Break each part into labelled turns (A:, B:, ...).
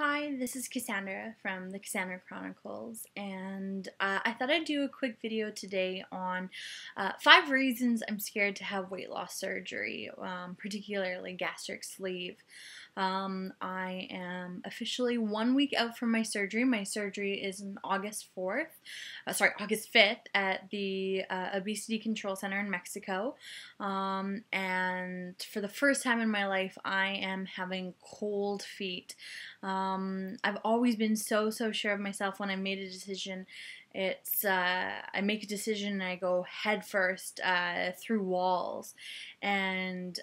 A: Hi, this is Cassandra from the Cassandra Chronicles, and I thought I'd do a quick video today on 5 reasons I'm scared to have weight loss surgery, particularly gastric sleeve. I am officially 1 week out from my surgery. My surgery is on August 5th at the Obesity Control Center in Mexico. And for the first time in my life, I am having cold feet. I've always been so sure of myself when I made a decision. I make a decision and I go head first through walls, and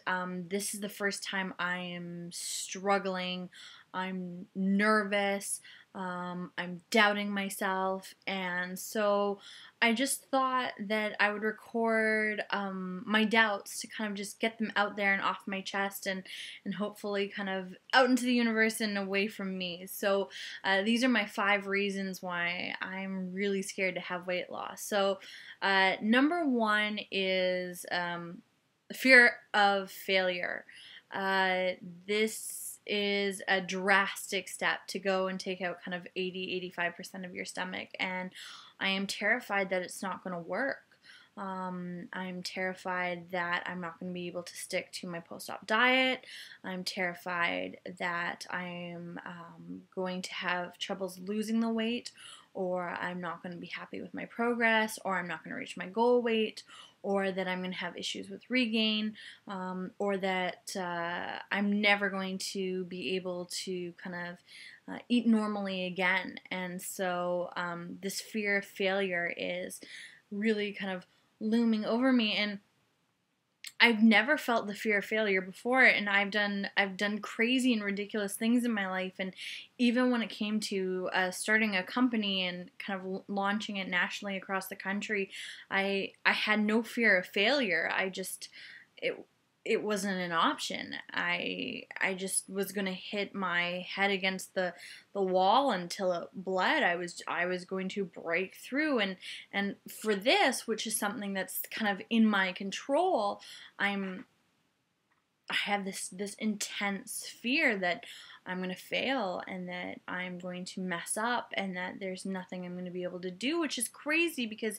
A: this is the first time I am struggling. I'm nervous. I'm doubting myself, and so I just thought that I would record my doubts to kind of just get them out there and off my chest, and hopefully kind of out into the universe and away from me. So these are my 5 reasons why I'm really scared to have weight loss. So number 1 is fear of failure. This is a drastic step to go and take out kind of 80-85% of your stomach, and I am terrified that it's not going to work. I'm terrified that I'm not going to be able to stick to my post-op diet. I'm terrified that I'm going to have troubles losing the weight, or I'm not going to be happy with my progress, or I'm not going to reach my goal weight, or that I'm going to have issues with regain, or that I'm never going to be able to kind of eat normally again. And so this fear of failure is really kind of looming over me, and I've never felt the fear of failure before, and I've done crazy and ridiculous things in my life, and even when it came to starting a company and kind of launching it nationally across the country, I had no fear of failure. It wasn't an option. I just was gonna hit my head against the wall until it bled. I was going to break through, and for this, which is something that's kind of in my control, I have this intense fear that I'm going to fail and that I'm going to mess up and that there's nothing I'm going to be able to do, which is crazy because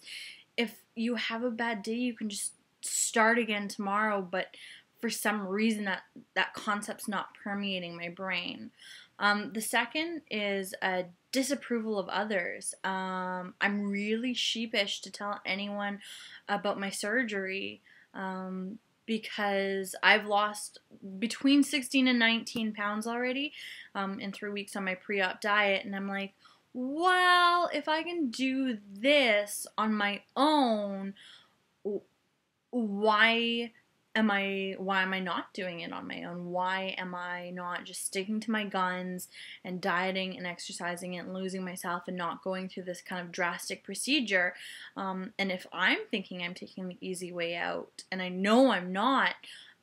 A: if you have a bad day, you can just start again tomorrow, but for some reason that concept's not permeating my brain. The second is a disapproval of others. I'm really sheepish to tell anyone about my surgery because I've lost between 16 and 19 pounds already in 3 weeks on my pre-op diet, and I'm like, well, if I can do this on my own, why am I not doing it on my own? Why am I not just sticking to my guns and dieting and exercising and losing myself and not going through this kind of drastic procedure? And if I'm thinking I'm taking the easy way out, and I know I'm not,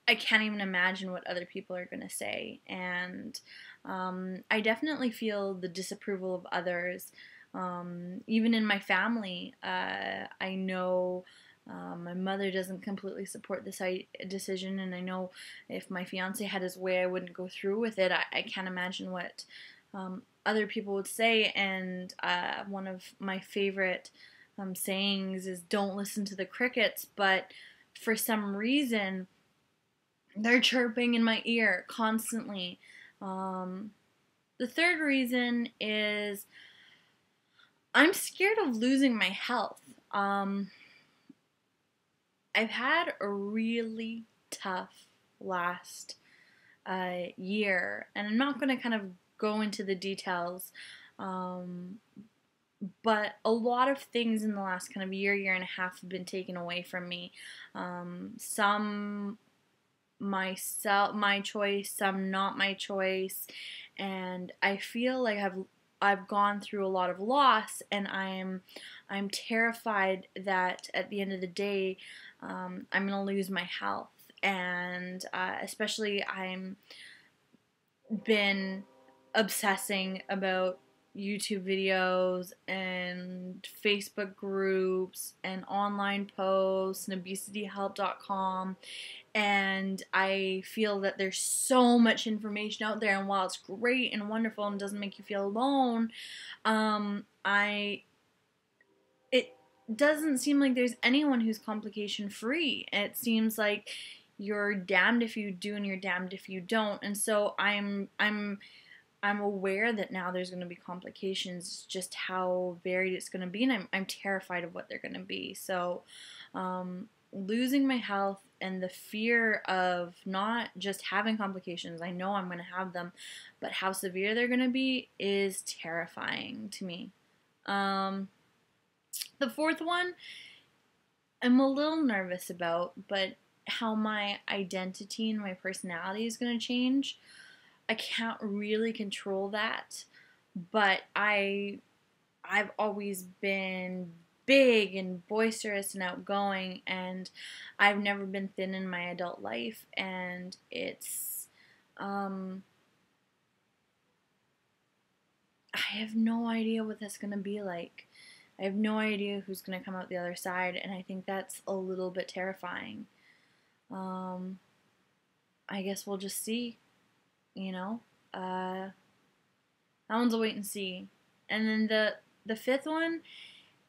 A: I can't even imagine what other people are going to say. And I definitely feel the disapproval of others. Even in my family, I know my mother doesn't completely support this decision, and I know if my fiance had his way, I wouldn't go through with it. I can't imagine what other people would say, and one of my favorite sayings is don't listen to the crickets, but for some reason, they're chirping in my ear constantly. The third reason is I'm scared of losing my health. I've had a really tough last year, and I'm not going to kind of go into the details, but a lot of things in the last kind of year and a half have been taken away from me. Some my choice, some not my choice, and I feel like I've gone through a lot of loss, and I'm terrified that at the end of the day, I'm gonna lose my health, and especially I'm been obsessing about YouTube videos and Facebook groups and online posts and obesityhelp.com, and I feel that there's so much information out there, and while it's great and wonderful and doesn't make you feel alone, I it doesn't seem like there's anyone who's complication free. It seems like you're damned if you do and you're damned if you don't. And so I'm aware that now there's going to be complications, just how varied it's going to be, and I'm terrified of what they're going to be. So losing my health and the fear of not just having complications, I know I'm going to have them, but how severe they're going to be is terrifying to me. The fourth one, I'm a little nervous about, but how my identity and my personality is going to change. I can't really control that, but I've always been big and boisterous and outgoing, and I've never been thin in my adult life, and it's I have no idea what that's going to be like. I have no idea who's going to come out the other side, and I think that's a little bit terrifying. I guess we'll just see, you know. That one's a wait and see. And then the fifth one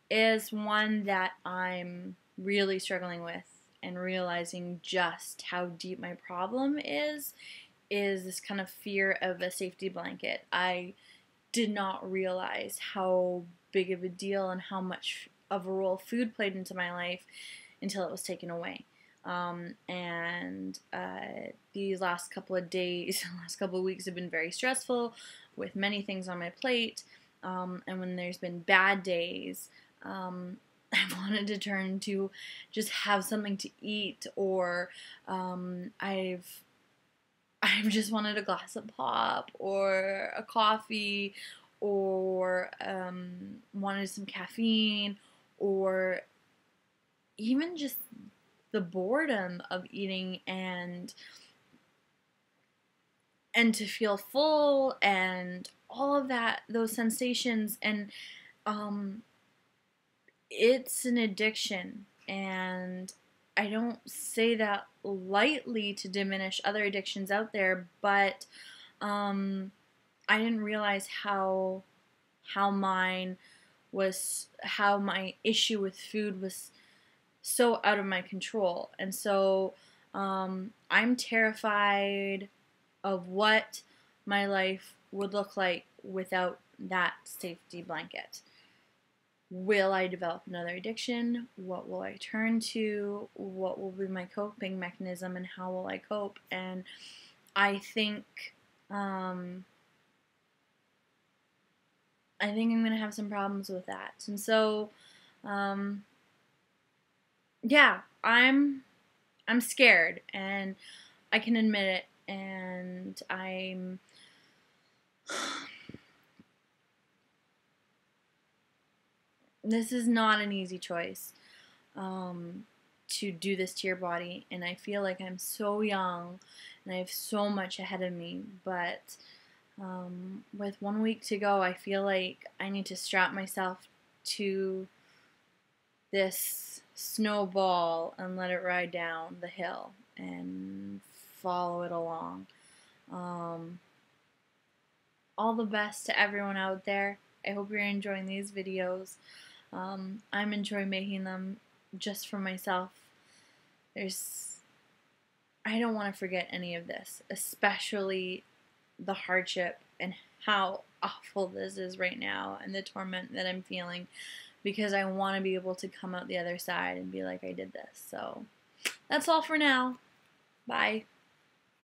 A: is one that I'm really struggling with and realizing just how deep my problem is this kind of fear of a safety blanket. I did not realize how big of a deal and how much of a role food played into my life until it was taken away. These last couple of days, last couple of weeks have been very stressful with many things on my plate. And when there's been bad days, I've wanted to turn to just have something to eat, or I've just wanted a glass of pop or a coffee, or wanted some caffeine, or even just the boredom of eating and to feel full and all of that, those sensations. And it's an addiction, and I don't say that lightly to diminish other addictions out there, but I didn't realize how my issue with food was so out of my control. And so I'm terrified of what my life would look like without that safety blanket. Will I develop another addiction? What will I turn to? What will be my coping mechanism, and how will I cope? And I think I'm going to have some problems with that. And so yeah, I'm scared, and I can admit it, and this is not an easy choice to do this to your body, and I feel like I'm so young and I have so much ahead of me, but with 1 week to go, I feel like I need to strap myself to this snowball and let it ride down the hill and follow it along. All the best to everyone out there. I hope you're enjoying these videos. I'm enjoying making them just for myself. I don't want to forget any of this, especially the hardship and how awful this is right now and the torment that I'm feeling, because I want to be able to come out the other side and be like, I did this. So that's all for now. Bye.